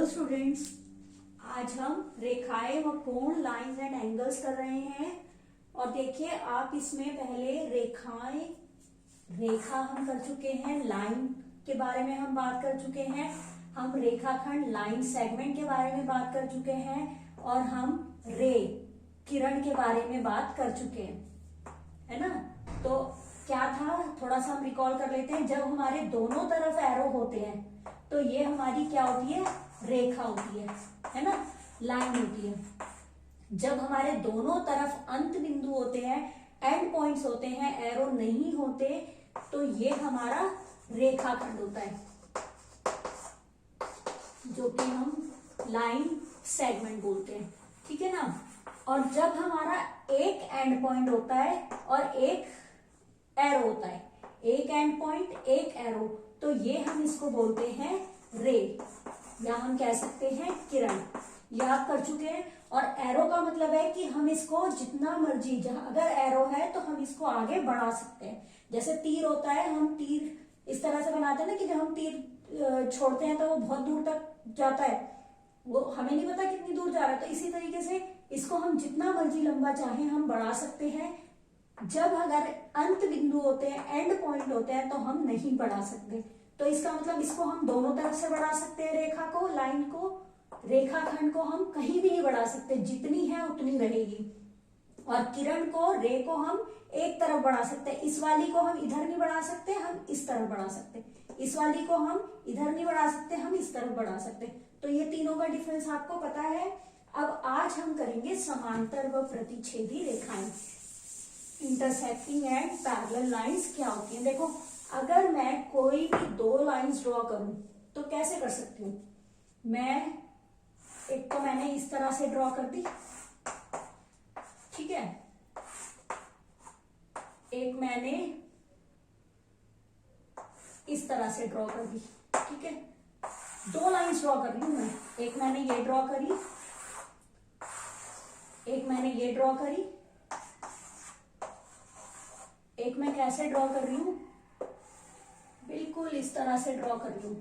Hello students, आज हम रेखाएं व कोण लाइंस एंड एंगल्स कर रहे हैं। और देखिए आप इसमें पहले रेखा हम कर चुके हैं, लाइन के बारे में हम बात कर चुके हैं, हम रेखाखंड लाइन सेगमेंट के बारे में बात कर चुके हैं और हम रे किरण के बारे में बात कर चुके हैं, है ना। तो क्या था, थोड़ा सा हम रिकॉल कर लेते हैं। जब हमारे दोनों तरफ एरो होते हैं तो ये हमारी क्या होती है, रेखा होती है ना, लाइन होती है। जब हमारे दोनों तरफ अंत बिंदु होते हैं, एंड पॉइंट्स होते हैं, एरो नहीं होते, तो ये हमारा रेखाखंड होता है, जो कि हम लाइन सेगमेंट बोलते हैं, ठीक है ना। और जब हमारा एक एंड पॉइंट होता है और एक एरो होता है, एक एंड पॉइंट एक एरो, तो ये हम इसको बोलते हैं रे, या हम कह सकते हैं किरण। याद कर चुके हैं। और एरो का मतलब है कि हम इसको जितना मर्जी, जहां अगर एरो है तो हम इसको आगे बढ़ा सकते हैं। जैसे तीर होता है, हम तीर इस तरह से बनाते हैं ना कि जब हम तीर छोड़ते हैं तो वो बहुत दूर तक जाता है, वो हमें नहीं पता कितनी दूर जा रहा है। तो इसी तरीके से इसको हम जितना मर्जी लंबा चाहें हम बढ़ा सकते हैं। जब अगर अंत बिंदु होते हैं, एंड पॉइंट होते हैं, तो हम नहीं बढ़ा सकते। तो इसका मतलब इसको हम दोनों तरफ से बढ़ा सकते हैं, रेखा को, लाइन को, रेखाखंड को हम कहीं भी नहीं बढ़ा सकते, जितनी है उतनी रहेगी। और किरण को, रे को हम एक तरफ बढ़ा सकते हैं। इस वाली को हम इधर नहीं बढ़ा सकते, हम इस तरफ बढ़ा सकते। इस वाली को हम इधर नहीं बढ़ा सकते, हम इस तरफ बढ़ा सकते। तो ये तीनों का डिफरेंस आपको पता है। अब आज हम करेंगे समांतर व प्रतिच्छेदी रेखाएं, इंटरसेक्टिंग एंड पैरेलल लाइंस क्या होती हैं। देखो, अगर मैं कोई भी दो लाइंस ड्रॉ करूं तो कैसे कर सकती हूं मैं। एक तो मैंने इस तरह से ड्रॉ कर दी, ठीक है। एक मैंने इस तरह से ड्रॉ कर दी, ठीक है। दो लाइंस ड्रॉ कर रही हूं मैं। एक मैंने ये ड्रॉ करी, एक मैंने ये ड्रॉ करी, एक मैं कैसे ड्रॉ कर रही हूं, बिल्कुल इस तरह से ड्रॉ कर रही हूं,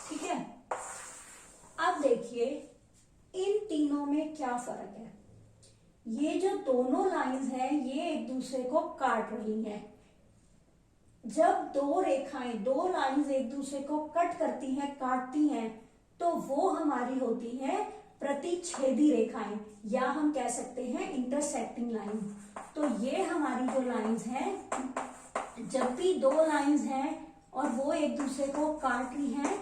ठीक है। अब देखिए इन तीनों में क्या फर्क है। ये जो दोनों लाइंस हैं ये एक दूसरे को काट रही हैं। जब दो रेखाएं, दो लाइंस एक दूसरे को कट करती हैं, काटती हैं, तो वो हमारी होती है प्रतिच्छेदी रेखाएं, या हम कह सकते हैं इंटरसेक्टिंग लाइन। तो ये हमारी जो लाइंस हैं, जब भी दो लाइंस हैं और वो एक दूसरे को काट रही हैं,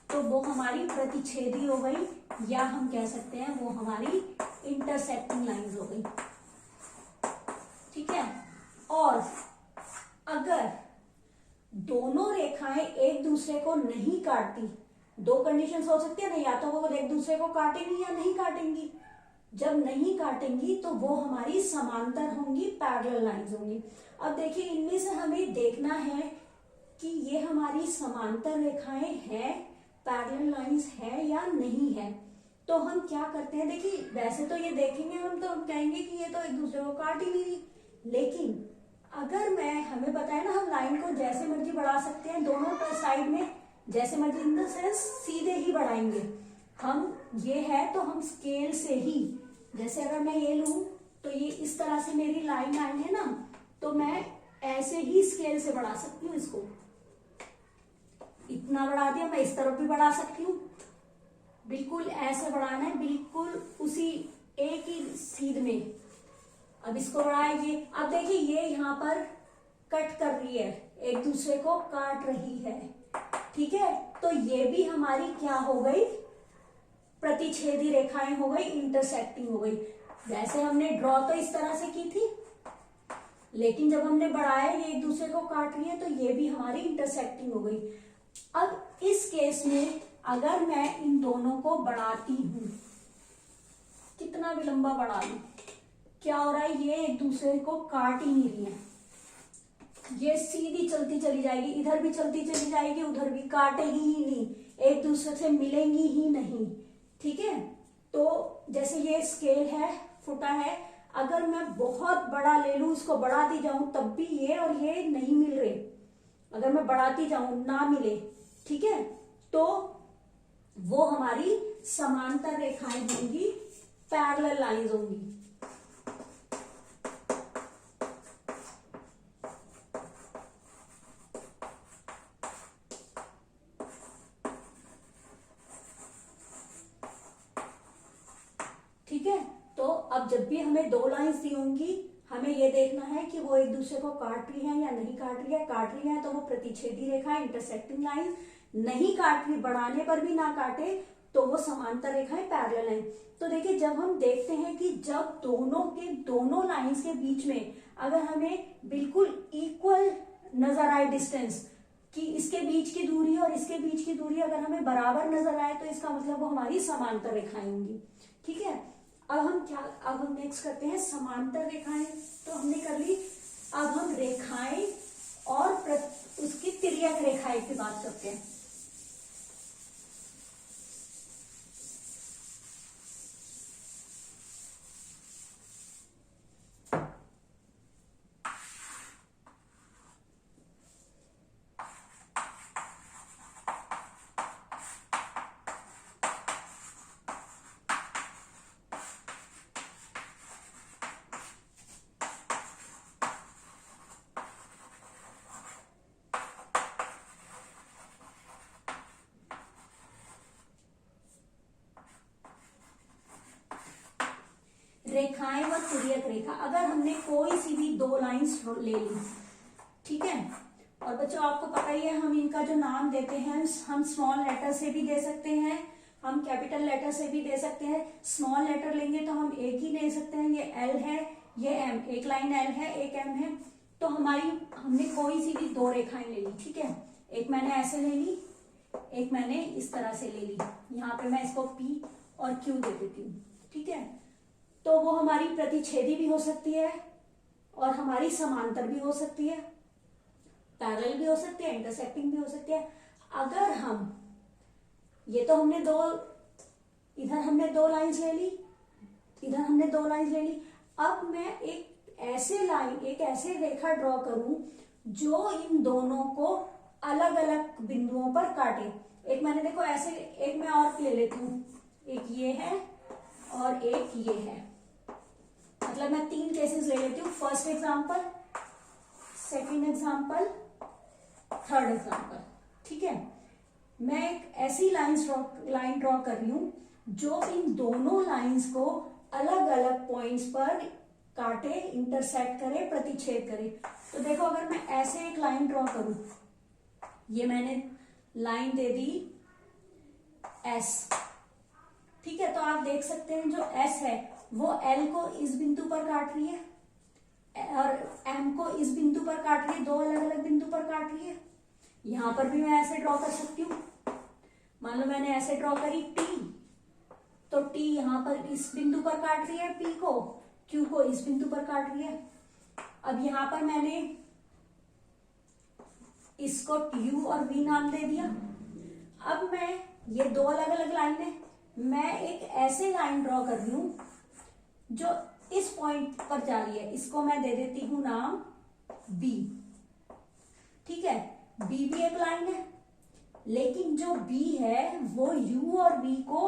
तो वो हमारी प्रतिच्छेदी हो गई, या हम कह सकते हैं वो हमारी इंटरसेक्टिंग लाइंस हो गई, ठीक है। और अगर दोनों रेखाएं एक दूसरे को नहीं काटती, दो कंडीशंस हो सकती है ना, या तो वो एक दूसरे को काटेंगी या नहीं काटेंगी। जब नहीं काटेंगी तो वो हमारी समांतर होंगी, पैरेलल लाइंस होंगी। अब देखिए इनमें से हमें देखना है कि ये हमारी समांतर रेखाएं हैं, पैरेलल लाइंस है या नहीं है। तो हम क्या करते हैं, देखिए वैसे तो ये देखेंगे हम तो हम कहेंगे कि ये तो एक दूसरे को काट ही नहीं रही, लेकिन अगर हमें पता है ना, हम लाइन को जैसे मर्जी बढ़ा सकते हैं, दोनों साइड में जैसे मर्जी, इन द सेंस सीधे ही बढ़ाएंगे हम। ये है तो हम स्केल से ही, जैसे अगर मैं ये लूं तो ये इस तरह से मेरी लाइन है ना, तो मैं ऐसे ही स्केल से बढ़ा सकती हूँ इसको। इतना बढ़ा दिया, मैं इस तरफ भी बढ़ा सकती हूँ, बिल्कुल ऐसे बढ़ाना है, बिल्कुल उसी एक ही सीध में। अब इसको बढ़ाएंगे, अब देखिए ये यहाँ पर कट कर रही है, एक दूसरे को काट रही है, ठीक है। तो ये भी हमारी क्या हो गई, प्रतिच्छेदी रेखाएं हो गई, इंटरसेक्टिंग हो गई। वैसे हमने ड्रॉ तो इस तरह से की थी, लेकिन जब हमने बढ़ाया ये एक दूसरे को काट रही है, तो ये भी हमारी इंटरसेक्टिंग हो गई। अब इस केस में अगर मैं इन दोनों को बढ़ाती हूं, कितना भी लंबा बढ़ा लूं, क्या हो रहा है, ये एक दूसरे को काट ही नहीं रही है, ये सीधी चलती चली जाएगी, इधर भी चलती चली जाएगी, उधर भी, काटेगी ही नहीं, एक दूसरे से मिलेंगी ही नहीं, ठीक है। तो जैसे ये स्केल है, फुटा है, अगर मैं बहुत बड़ा ले लूं, इसको बढ़ाती जाऊं, तब भी ये और ये नहीं मिल रहे। अगर अगर मैं बढ़ाती जाऊं ना मिले, ठीक है, तो वो हमारी समांतर रेखाएं होंगी, पैरेलल लाइंस होंगी। ठीक है, तो अब जब भी हमें दो लाइंस दी होंगी, हमें ये देखना है कि वो एक दूसरे को काट रही है या नहीं काट रही है। काट रही है तो वो प्रतिच्छेदी रेखा, इंटरसेक्टिंग लाइन। नहीं काट रही, बढ़ाने पर भी ना काटे, तो वो समांतर रेखाएं, पैरेलल लाइन। तो देखिए, जब हम देखते हैं कि जब दोनों लाइंस के बीच में अगर हमें बिल्कुल इक्वल नजर आए डिस्टेंस, कि इसके बीच की दूरी और इसके बीच की दूरी अगर हमें बराबर नजर आए, तो इसका मतलब वो हमारी समांतर रेखाएं होंगी। ठीक है, अब हम नेक्स्ट करते हैं समांतर रेखाएं। तो हमने कर ली। अब हम रेखाएं और उसकी तिर्यक रेखाएं की बात करते हैं। रेखाएं व तिर्यक रेखा, अगर हमने कोई सी भी दो लाइंस ले ली, ठीक है, और बच्चों आपको पता ही है हम इनका जो नाम देते हैं, हम स्मॉल लेटर से भी दे सकते हैं, हम कैपिटल लेटर से भी दे सकते हैं। स्मॉल लेटर लेंगे तो हम एक ही ले सकते हैं, ये एल है, ये एम, एक लाइन एल है, एक एम है। तो हमने कोई सी भी दो रेखाएं ले ली, ठीक है, एक मैंने ऐसे ले ली, एक मैंने इस तरह से ले ली। यहाँ पे मैं इसको पी और क्यू दे देती हूँ, ठीक है। तो वो हमारी प्रतिच्छेदी भी हो सकती है और हमारी समांतर भी हो सकती है, पैरेलल भी हो सकती है, इंटरसेक्टिंग भी हो सकती है। अगर हम ये तो हमने इधर हमने दो लाइंस ले ली, इधर हमने दो लाइंस ले ली। अब मैं एक ऐसे रेखा ड्रॉ करूं जो इन दोनों को अलग अलग बिंदुओं पर काटे। एक मैंने देखो ऐसे, एक मैं और ले लेती हूँ, एक ये है और एक ये है, मतलब मैं तीन केसेस ले लेती हूँ। First example, second example, third example, ठीक है। मैं एक ऐसी लाइन ड्रॉ कर रही हूं जो इन दोनों लाइंस को अलग अलग पॉइंट्स पर काटे, इंटरसेक्ट करे, प्रतिच्छेद करे। तो देखो, अगर मैं ऐसे एक लाइन ड्रॉ करूं, ये मैंने लाइन दे दी एस, ठीक है। तो आप देख सकते हैं जो एस है वो एल को इस बिंदु पर काट रही है और एम को इस बिंदु पर काट रही है, दो अलग अलग बिंदु पर काट रही है। यहां पर भी मैं ऐसे ड्रॉ कर सकती हूँ। मान लो मैंने ऐसे ड्रॉ करी टी, तो टी यहां पर इस बिंदु पर काट रही है पी को, क्यू को इस बिंदु पर काट रही है। अब यहां पर मैंने इसको यू और वी नाम दे दिया। अब मैं ये दो अलग अलग लाइन है, मैं एक ऐसे लाइन ड्रॉ कर रही हूं जो इस पॉइंट पर जा रही है, इसको मैं दे देती हूं नाम बी, ठीक है। बी भी एक लाइन है, लेकिन जो बी है वो यू और बी को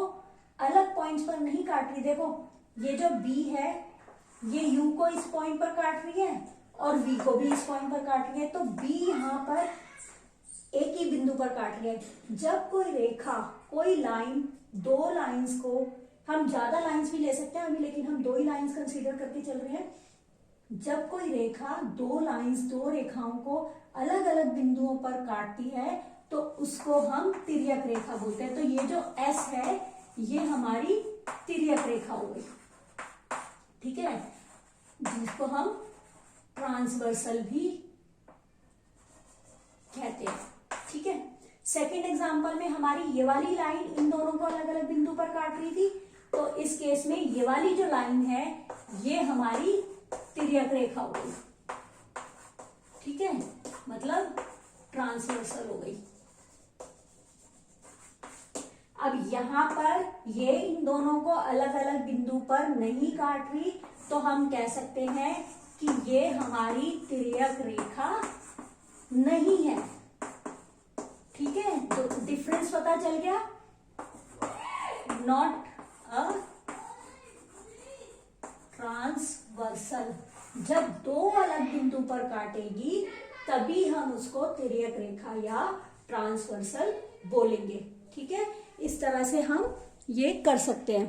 अलग पॉइंट्स पर नहीं काट रही। देखो, ये जो बी है ये यू को इस पॉइंट पर काट रही है और बी को भी इस पॉइंट पर काट रही है। तो बी यहां पर एक ही बिंदु पर काट रही है। जब कोई रेखा, कोई लाइन, दो लाइंस को, हम ज्यादा लाइंस भी ले सकते हैं अभी, लेकिन हम दो ही लाइंस कंसीडर करके चल रहे हैं। जब कोई रेखा दो रेखाओं को अलग अलग बिंदुओं पर काटती है तो उसको हम तिर्यक रेखा बोलते हैं। तो ये जो एस है ये हमारी तिर्यक रेखा हो गई, ठीक है, जिसको हम ट्रांसवर्सल भी कहते हैं, ठीक है। सेकेंड एग्जांपल में हमारी ये वाली लाइन इन दोनों को अलग अलग बिंदु पर काट रही थी, तो इस केस में ये वाली जो लाइन है ये हमारी तिर्यक रेखा हो गई, ठीक है, मतलब ट्रांसवर्सल हो गई। अब यहां पर ये इन दोनों को अलग अलग बिंदु पर नहीं काट रही, तो हम कह सकते हैं कि ये हमारी तिर्यक रेखा नहीं है। पता चल गया, नॉट अ ट्रांसवर्सल। जब दो अलग बिंदु पर काटेगी तभी हम उसको तिर्यक रेखा या ट्रांसवर्सल बोलेंगे। ठीक है, इस तरह से हम ये कर सकते हैं।